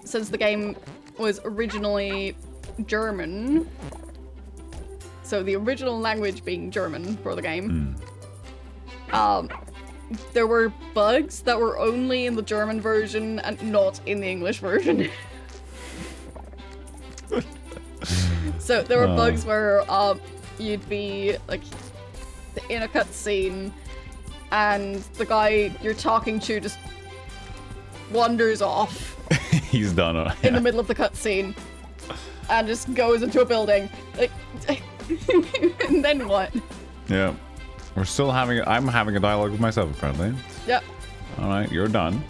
since the game was originally German, so the original language being German for the game, there were bugs that were only in the German version and not in the English version. So there were bugs where you'd be like in a cutscene, and the guy you're talking to just wanders off. He's done in the middle of the cutscene, and just goes into a building. Like, and then what? Yeah, we're still having. I'm having a dialogue with myself apparently. Yep. All right, you're done.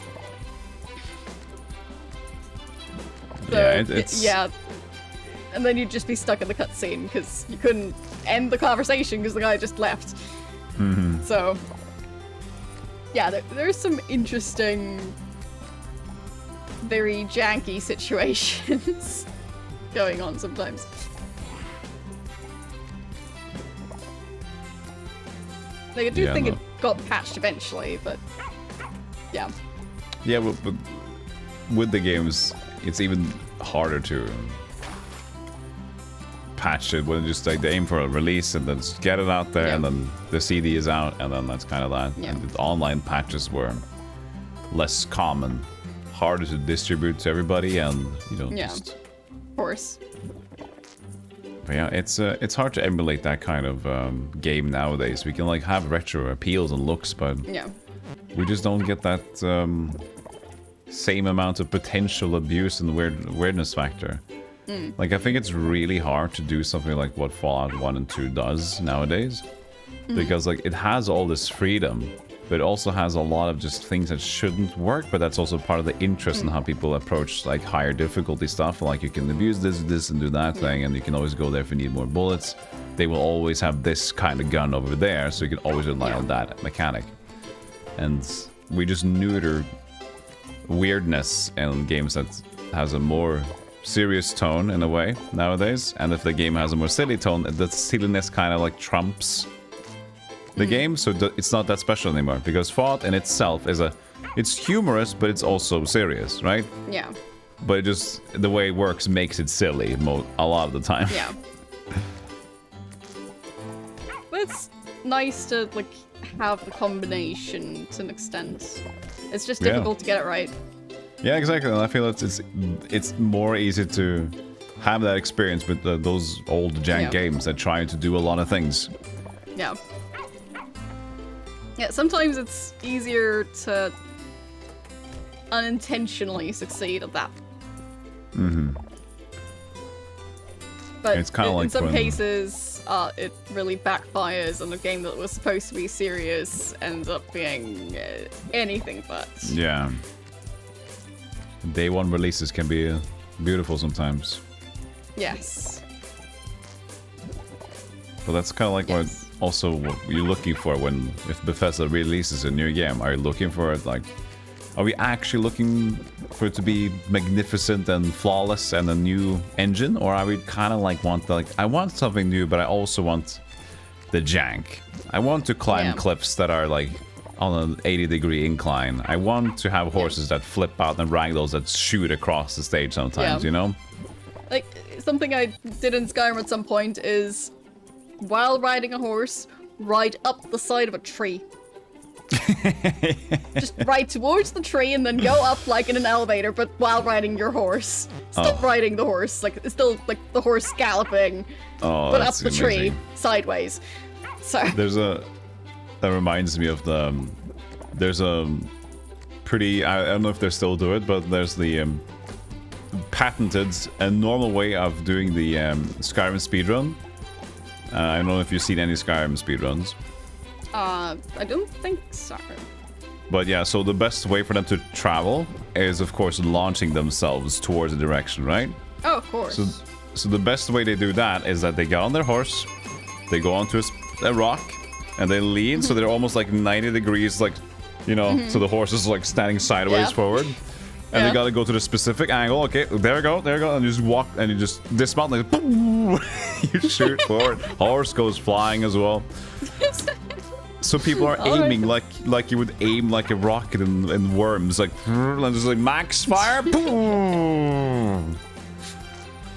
So, yeah, it's yeah. And then you'd just be stuck in the cutscene because you couldn't end the conversation because the guy just left. So, yeah, there's some interesting, very janky situations going on sometimes. Like, I do think it got patched eventually, but yeah. Yeah, but with the games, it's even harder to patch it when just like they aim for a release and then just get it out there, and then the CD is out, and then that's kind of that. And the online patches were less common, harder to distribute to everybody, and just of course. But yeah, it's hard to emulate that kind of game nowadays. We can like have retro appeals and looks, but we just don't get that same amount of potential abuse and weirdness factor. Like, I think it's really hard to do something like what Fallout 1 and 2 does nowadays, because like it has all this freedom, but it also has a lot of just things that shouldn't work, but that's also part of the interest in how people approach like higher difficulty stuff. Like, you can abuse this and do that thing, and you can always go there if you need more bullets. They will always have this kind of gun over there, so you can always rely on that mechanic. And we just neuter weirdness in games that has a more serious tone in a way nowadays, and if the game has a more silly tone, the silliness kind of like trumps the game, so it's not that special anymore, because Fault in itself is it's humorous, but it's also serious, right? Yeah. But it just, the way it works makes it silly a lot of the time. Yeah. But it's nice to, like, have the combination to an extent. It's just difficult to get it right. Yeah, exactly. And I feel it's more easy to have that experience with those old jank games that try to do a lot of things. Yeah. Yeah, sometimes it's easier to unintentionally succeed at that. Mm-hmm. But it's kind of like in some cases, it really backfires, and a game that was supposed to be serious ends up being anything but. Yeah. Day one releases can be beautiful sometimes. Yes. But that's kind of like what you're looking for if Bethesda releases a new game. Are you looking for it like, are we actually looking for it to be magnificent and flawless and a new engine, or are we kind of like I want something new, but I also want the jank. I want to climb cliffs that are like on an 80-degree incline. I want to have horses that flip out and ragdolls that shoot across the stage sometimes, you know? Like, something I did in Skyrim at some point is, while riding a horse, ride up the side of a tree. Just ride towards the tree and then go up like in an elevator, but while riding your horse. Still riding the horse, like it's still like the horse galloping, but up the tree sideways. So that reminds me of there's a pretty, I don't know if they still do it, but there's the patented and normal way of doing the Skyrim speedrun. I don't know if you've seen any Skyrim speedruns. I don't think so. But yeah, so the best way for them to travel is, of course, launching themselves towards a direction, right? Oh, of course. So the best way they do that is that they get on their horse, they go onto a rock, and they lean, so they're almost like 90 degrees, like, you know, so the horse is like standing sideways forward. And they gotta go to the specific angle. Okay, there we go, and you just walk, and you just dismount, like, boom, you shoot forward. Horse goes flying as well. So people are aiming like you would aim like a rocket in Worms, like, and just like max fire, boom.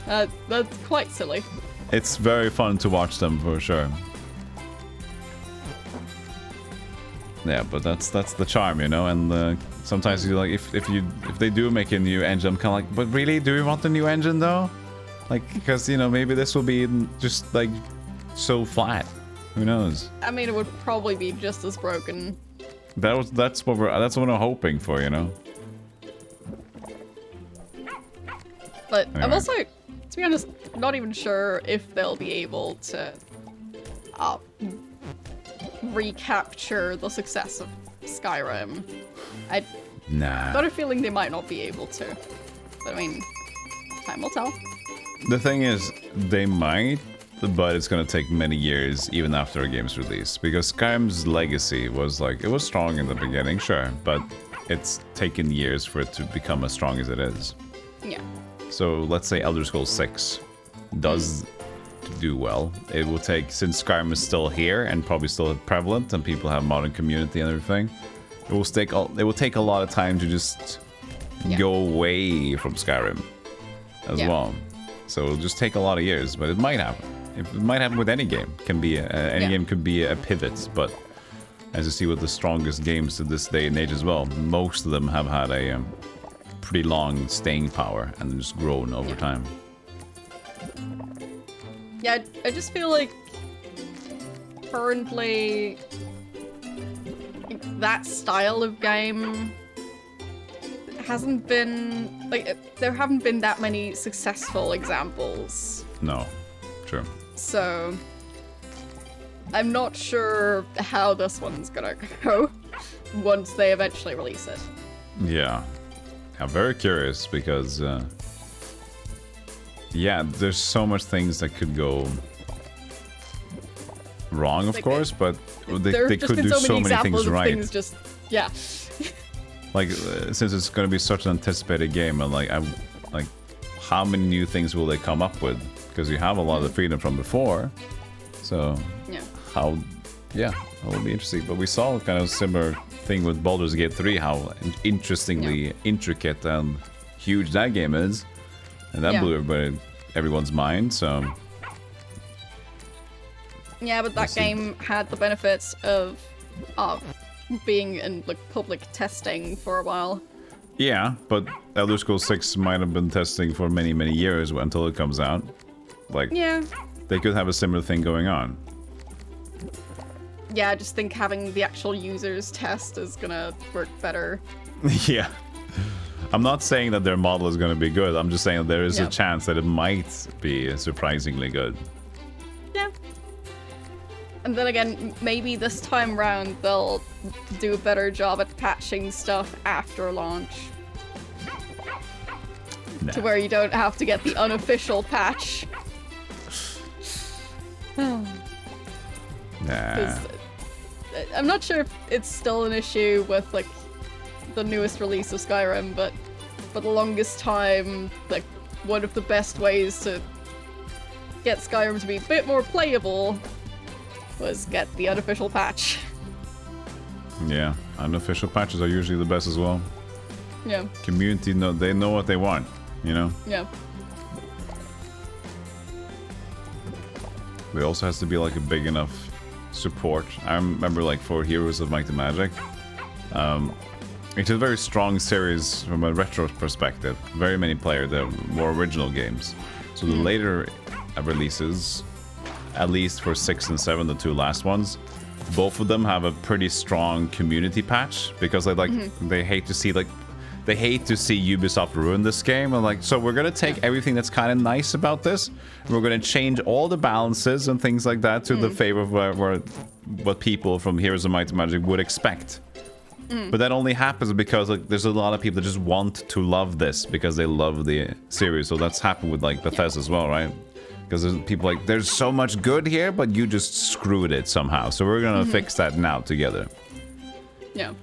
That's quite silly. It's very fun to watch them for sure. Yeah, but that's the charm, you know. And sometimes you like if they do make a new engine, I'm kind of like, but really, do we want the new engine though? Like, because you know, maybe this will be just like so flat. Who knows? I mean, it would probably be just as broken. That's what I'm hoping for, you know. But anyway. I'm also, to be honest, not even sure if they'll be able to recapture the success of Skyrim. Nah. Got a feeling they might not be able to. But I mean, time will tell. The thing is, they might, but it's gonna take many years even after a game's release, because Skyrim's legacy was like, it was strong in the beginning, sure, but it's taken years for it to become as strong as it is. Yeah. So let's say Elder Scrolls 6 does do well. It will take, since Skyrim is still here and probably still prevalent and people have modern community and everything, it will take a lot of time to just go away from Skyrim as well. So it'll just take a lot of years, but it might happen. It might happen with any game. Can be any game could be a pivot, but as you see with the strongest games of this day and age as well, most of them have had a pretty long staying power and just grown over time. Yeah, I just feel like currently that style of game hasn't been, like, there haven't been that many successful examples. No, true. So I'm not sure how this one's gonna go once they eventually release it. Yeah, I'm very curious because yeah, there's so much things that could go wrong, of course, but they could do so many things right. Things just, like since it's going to be such an anticipated game, and like how many new things will they come up with? Because you have a lot of the freedom from before. So Yeah. that will be interesting. But we saw kind of similar thing with Baldur's Gate 3, how interestingly intricate and huge that game is. And that blew everyone's mind, so... Yeah, but that game had the benefits of being in like public testing for a while. Yeah, but Elder Scrolls 6 might have been testing for many, many years until it comes out. Like, they could have a similar thing going on. Yeah, I just think having the actual users test is gonna work better. Yeah. I'm not saying that their model is going to be good. I'm just saying that there is a chance that it might be surprisingly good. Yeah. And then again, maybe this time round they'll do a better job at patching stuff after launch. Nah. To where you don't have to get the unofficial patch. Nah. I'm not sure if it's still an issue with like the newest release of Skyrim, but for the longest time, like one of the best ways to get Skyrim to be a bit more playable was get the unofficial patch. Yeah, unofficial patches are usually the best as well. Yeah. Community, they know what they want, you know? Yeah. But it also has to be like a big enough support. I remember like for Heroes of Might and Magic, it's a very strong series from a retro perspective. Very many players, the more original games. So the later releases, at least for 6 and 7, the two last ones, both of them have a pretty strong community patch because they hate to see Ubisoft ruin this game. And like, so we're gonna take everything that's kind of nice about this, and we're gonna change all the balances and things like that to the favor of what people from Heroes of Might and Magic would expect. But that only happens because like there's a lot of people that just want to love this because they love the series. So that's happened with like Bethesda as well, right? Because there's people like, there's so much good here, but you just screwed it somehow. So we're gonna fix that now together. Yeah.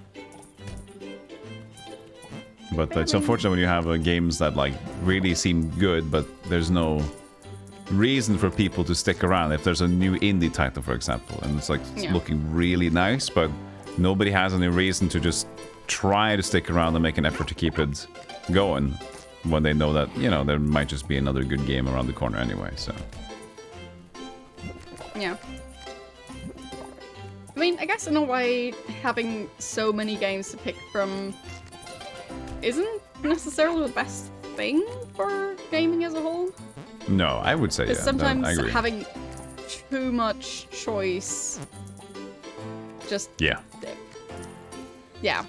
But it's unfortunate when you have games that like really seem good, but there's no reason for people to stick around. If there's a new indie title, for example, and it's like looking really nice, but nobody has any reason to just try to stick around and make an effort to keep it going when they know that, you know, there might just be another good game around the corner anyway, so. Yeah. I mean, I guess in a way, having so many games to pick from isn't necessarily the best thing for gaming as a whole. No, I would say, because sometimes having too much choice just... Yeah. Yeah.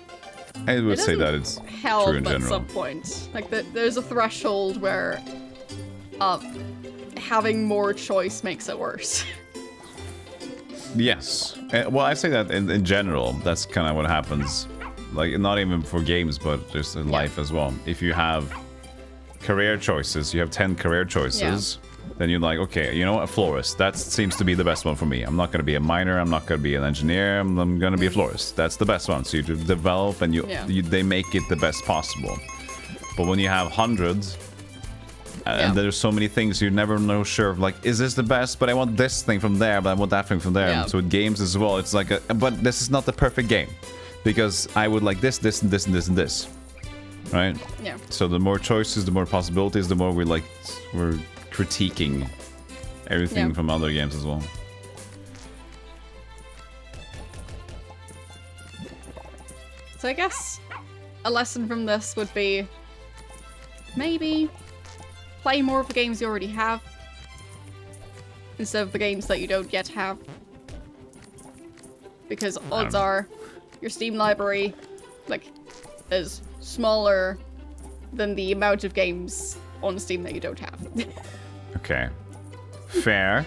I would say that it's true in general. At some point. Like, there's a threshold where having more choice makes it worse. Yes. Well, I say that in general. That's kind of what happens. Like, not even for games, but just in life as well. If you have career choices, you have 10 career choices, then you're like, okay, you know what, a florist. That seems to be the best one for me. I'm not going to be a miner. I'm not going to be an engineer. I'm going to be a florist. That's the best one. So you develop and they make it the best possible. But when you have hundreds, and there's so many things, you're never know sure of, like, is this the best? But I want this thing from there, but I want that thing from there. So with games as well, it's like, but this is not the perfect game. Because I would like this, this, and this, and this, and this. Right? Yeah. So the more choices, the more possibilities, the more we're critiquing everything from other games as well. So I guess a lesson from this would be maybe play more of the games you already have instead of the games that you don't yet have. Because odds are your Steam library is smaller than the amount of games on Steam that you don't have. Okay. Fair.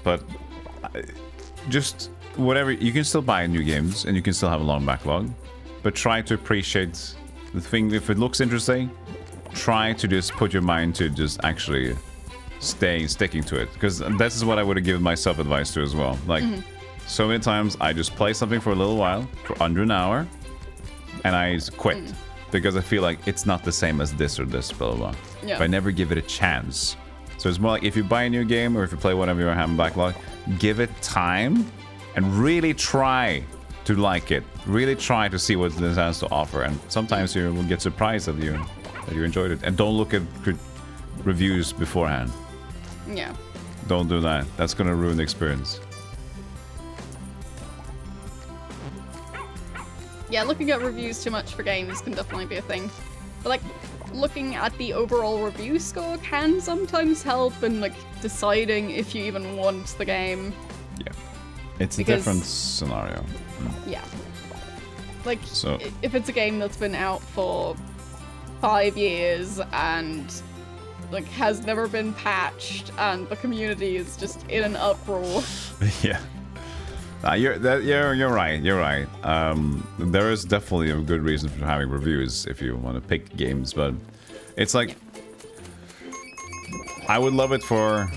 But just whatever, you can still buy new games and you can still have a long backlog, but try to appreciate the thing. If it looks interesting, try to just put your mind to just actually sticking to it, because this is what I would have given myself advice to as well. Like, so many times I just play something for a little while, for under an hour, and I quit. because I feel like it's not the same as this or this, blah, blah, blah. Yeah. But I never give it a chance. So it's more like if you buy a new game or if you play whatever you have in backlog, give it time and really try to like it. Really try to see what this has to offer. And sometimes you will get surprised that you enjoyed it. And don't look at reviews beforehand. Yeah. Don't do that. That's gonna ruin the experience. Yeah, looking at reviews too much for games can definitely be a thing. But like, looking at the overall review score can sometimes help in like deciding if you even want the game. Yeah. It's a different scenario. Yeah. Like, so, if it's a game that's been out for 5 years and like has never been patched and the community is just in an uproar. Yeah. You're right. You're right. There is definitely a good reason for having reviews if you want to pick games, but it's like I would love it for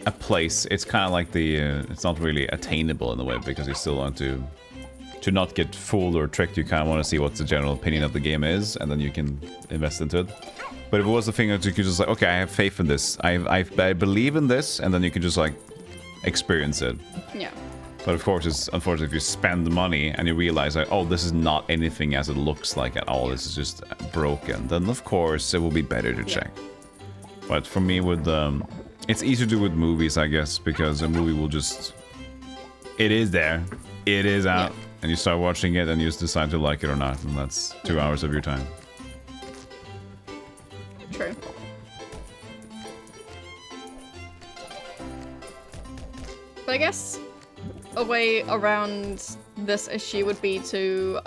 a place. It's kind of like the it's not really attainable in a way because you still want to not get fooled or tricked. You kind of want to see what the general opinion of the game is, and then you can invest into it. But if it was the thing that you could just like, okay, I have faith in this. I believe in this, and then you can just like experience it. Yeah. But of course, it's unfortunate if you spend the money and you realize like, oh, this is not anything as it looks like at all. This is just broken. Then of course it will be better to check. But for me, with it's easier to do with movies, I guess, because a movie will just it is there, it is out, and you start watching it and you just decide to like it or not, and that's 2 hours of your time. True. But I guess a way around this issue would be to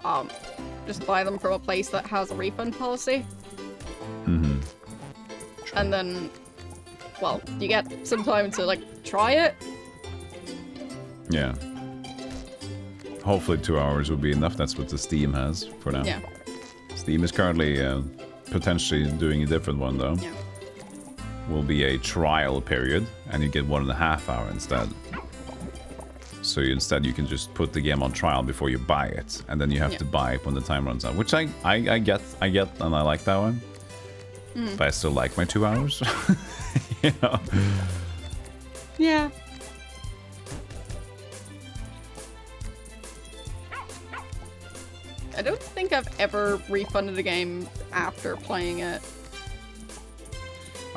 just buy them from a place that has a refund policy. Mm-hmm. And then, well, you get some time to like try it. Yeah. Hopefully 2 hours will be enough. That's what the Steam has for now. Yeah. Steam is currently potentially doing a different one though. Yeah. Will be a trial period, and you get 1.5 hours instead. So instead you can just put the game on trial before you buy it, and then you have to buy it when the time runs out. Which I get, and I like that one. But I still like my 2 hours. You know? Yeah. I don't think I've ever refunded a game after playing it.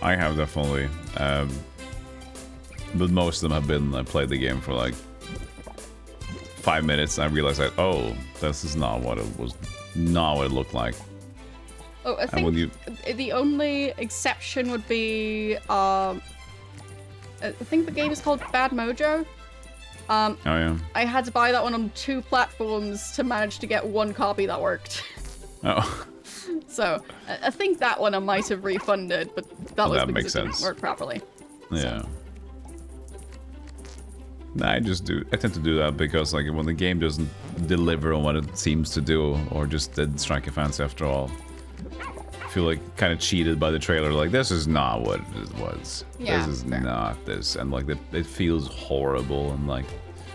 I have definitely. But most of them have been, I played the game for like 5 minutes and I realized that, oh, this is not what it was, not what it looked like. Oh, I think the only exception would be, I think the game is called Bad Mojo. Oh yeah. I had to buy that one on 2 platforms to manage to get 1 copy that worked. Oh. So, I think that one I might have refunded, but that was because it didn't work properly. Yeah. So. Nah, I tend to do that because like when the game doesn't deliver on what it seems to do, or just didn't strike a fancy after all, I feel like kind of cheated by the trailer. Like, this is not what it was. Yeah, this is not this. And like it feels horrible. And like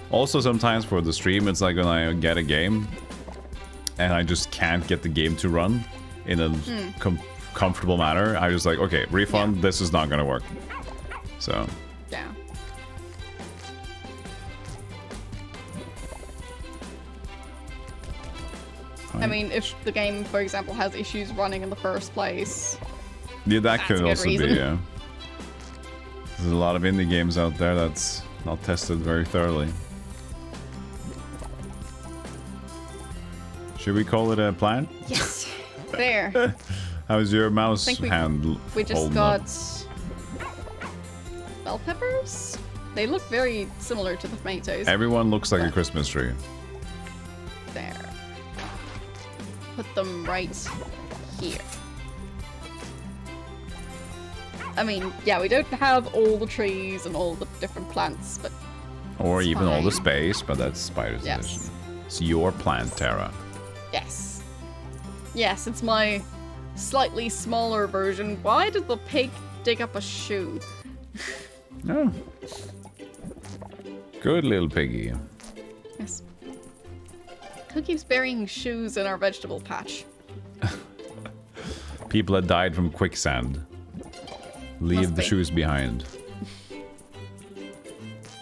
also sometimes for the stream, it's like when I get a game and I just can't get the game to run in a comfortable manner, I just like, okay, refund, this is not gonna work. So yeah. I mean, if the game, for example, has issues running in the first place. Yeah, that could also be, yeah. There's a lot of indie games out there that's not tested very thoroughly. Should we call it a plan? Yes. There. How's your mouse hand? We just got bell peppers? They look very similar to the tomatoes. Everyone looks like a Christmas tree. There. Put them right here. I mean, yeah, we don't have all the trees and all the different plants, but or even fine. all the space, but that's Spider's edition. It's your Plantera. Yes. Yes, it's my slightly smaller version. Why did the pig dig up a shoe? Oh. Good little piggy. Yes. Who keeps burying shoes in our vegetable patch? People that died from quicksand. Leave Must the be. shoes behind. But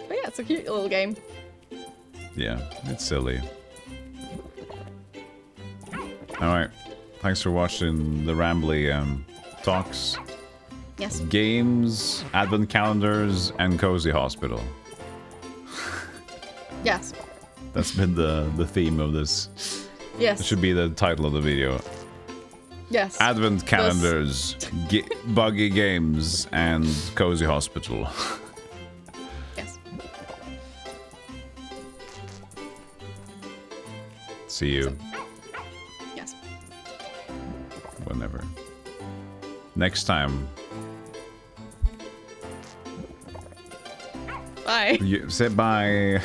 yeah, it's a cute little game. Yeah, it's silly. Alright. Thanks for watching the Rambly talks. Yes. Games, advent calendars, and cozy hospital. Yes. That's been the theme of this. Yes. It should be the title of the video. Yes. Advent calendars, buggy games, and cozy hospital. Yes. See you Yes. whenever. Next time. Bye. You say bye.